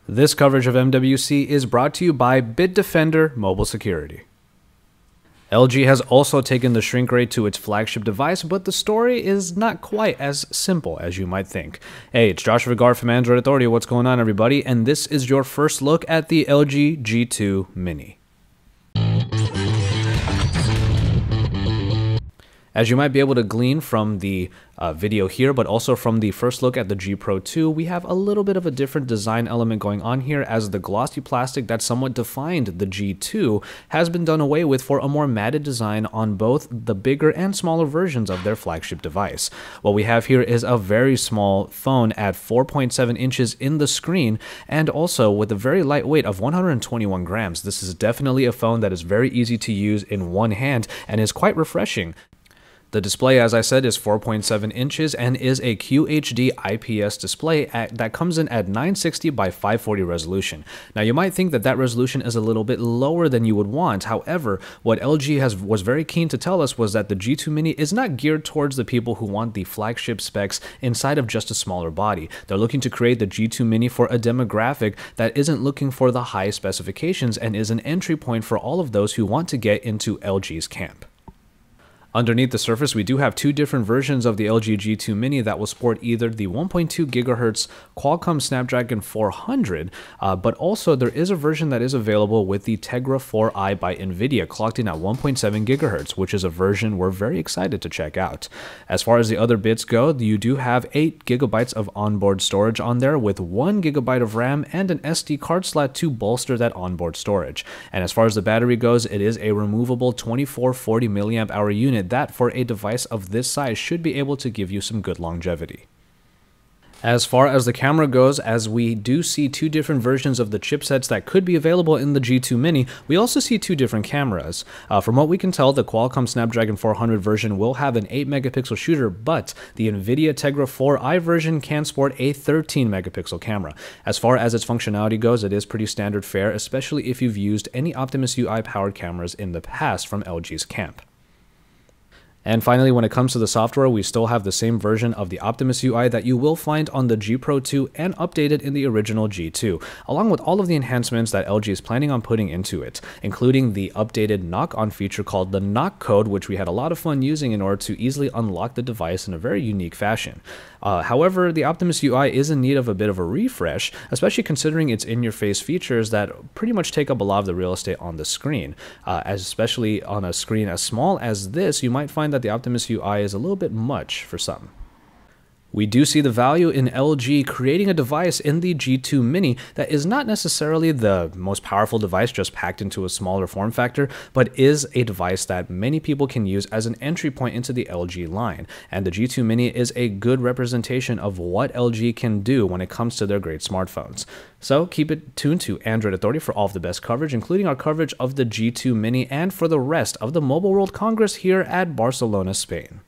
This coverage of MWC is brought to you by Bitdefender Mobile Security. LG has also taken the shrink ray to its flagship device, but the story is not quite as simple as you might think. Hey, it's Joshua Vergara from Android Authority. What's going on, everybody? And this is your first look at the LG G2 Mini. As you might be able to glean from the video here, but also from the first look at the G Pro 2, we have a little bit of a different design element going on here, as the glossy plastic that somewhat defined the G2 has been done away with for a more matted design on both the bigger and smaller versions of their flagship device. What we have here is a very small phone at 4.7 inches in the screen, and also with a very light weight of 121 grams. This is definitely a phone that is very easy to use in one hand and is quite refreshing. The display, as I said, is 4.7 inches and is a QHD IPS display that comes in at 960 by 540 resolution. Now, you might think that that resolution is a little bit lower than you would want. However, what LG was very keen to tell us was that the G2 Mini is not geared towards the people who want the flagship specs inside of just a smaller body. They're looking to create the G2 Mini for a demographic that isn't looking for the high specifications and is an entry point for all of those who want to get into LG's camp. Underneath the surface, we do have two different versions of the LG G2 Mini that will sport either the 1.2 GHz Qualcomm Snapdragon 400, but also there is a version that is available with the Tegra 4i by NVIDIA, clocked in at 1.7 GHz, which is a version we're very excited to check out. As far as the other bits go, you do have 8 GB of onboard storage on there, with 1 GB of RAM and an SD card slot to bolster that onboard storage. And as far as the battery goes, it is a removable 2440 mAh unit that for a device of this size should be able to give you some good longevity. As far as the camera goes, as we do see two different versions of the chipsets that could be available in the G2 Mini, we also see two different cameras. From what we can tell, the Qualcomm Snapdragon 400 version will have an 8 megapixel shooter, but the NVIDIA Tegra 4i version can sport a 13 megapixel camera. As far as its functionality goes, it is pretty standard fare, especially if you've used any Optimus UI powered cameras in the past from LG's camp. And finally, when it comes to the software, we still have the same version of the Optimus UI that you will find on the G Pro 2 and updated in the original G2, along with all of the enhancements that LG is planning on putting into it, including the updated knock-on feature called the knock code, which we had a lot of fun using in order to easily unlock the device in a very unique fashion. However, the Optimus UI is in need of a bit of a refresh, especially considering its in-your-face features that pretty much take up a lot of the real estate on the screen. Especially on a screen as small as this, you might find that the Optimus UI is a little bit much for some. We do see the value in LG creating a device in the G2 Mini that is not necessarily the most powerful device just packed into a smaller form factor, but is a device that many people can use as an entry point into the LG line. And the G2 Mini is a good representation of what LG can do when it comes to their great smartphones. So keep it tuned to Android Authority for all of the best coverage, including our coverage of the G2 Mini and for the rest of the Mobile World Congress here at Barcelona, Spain.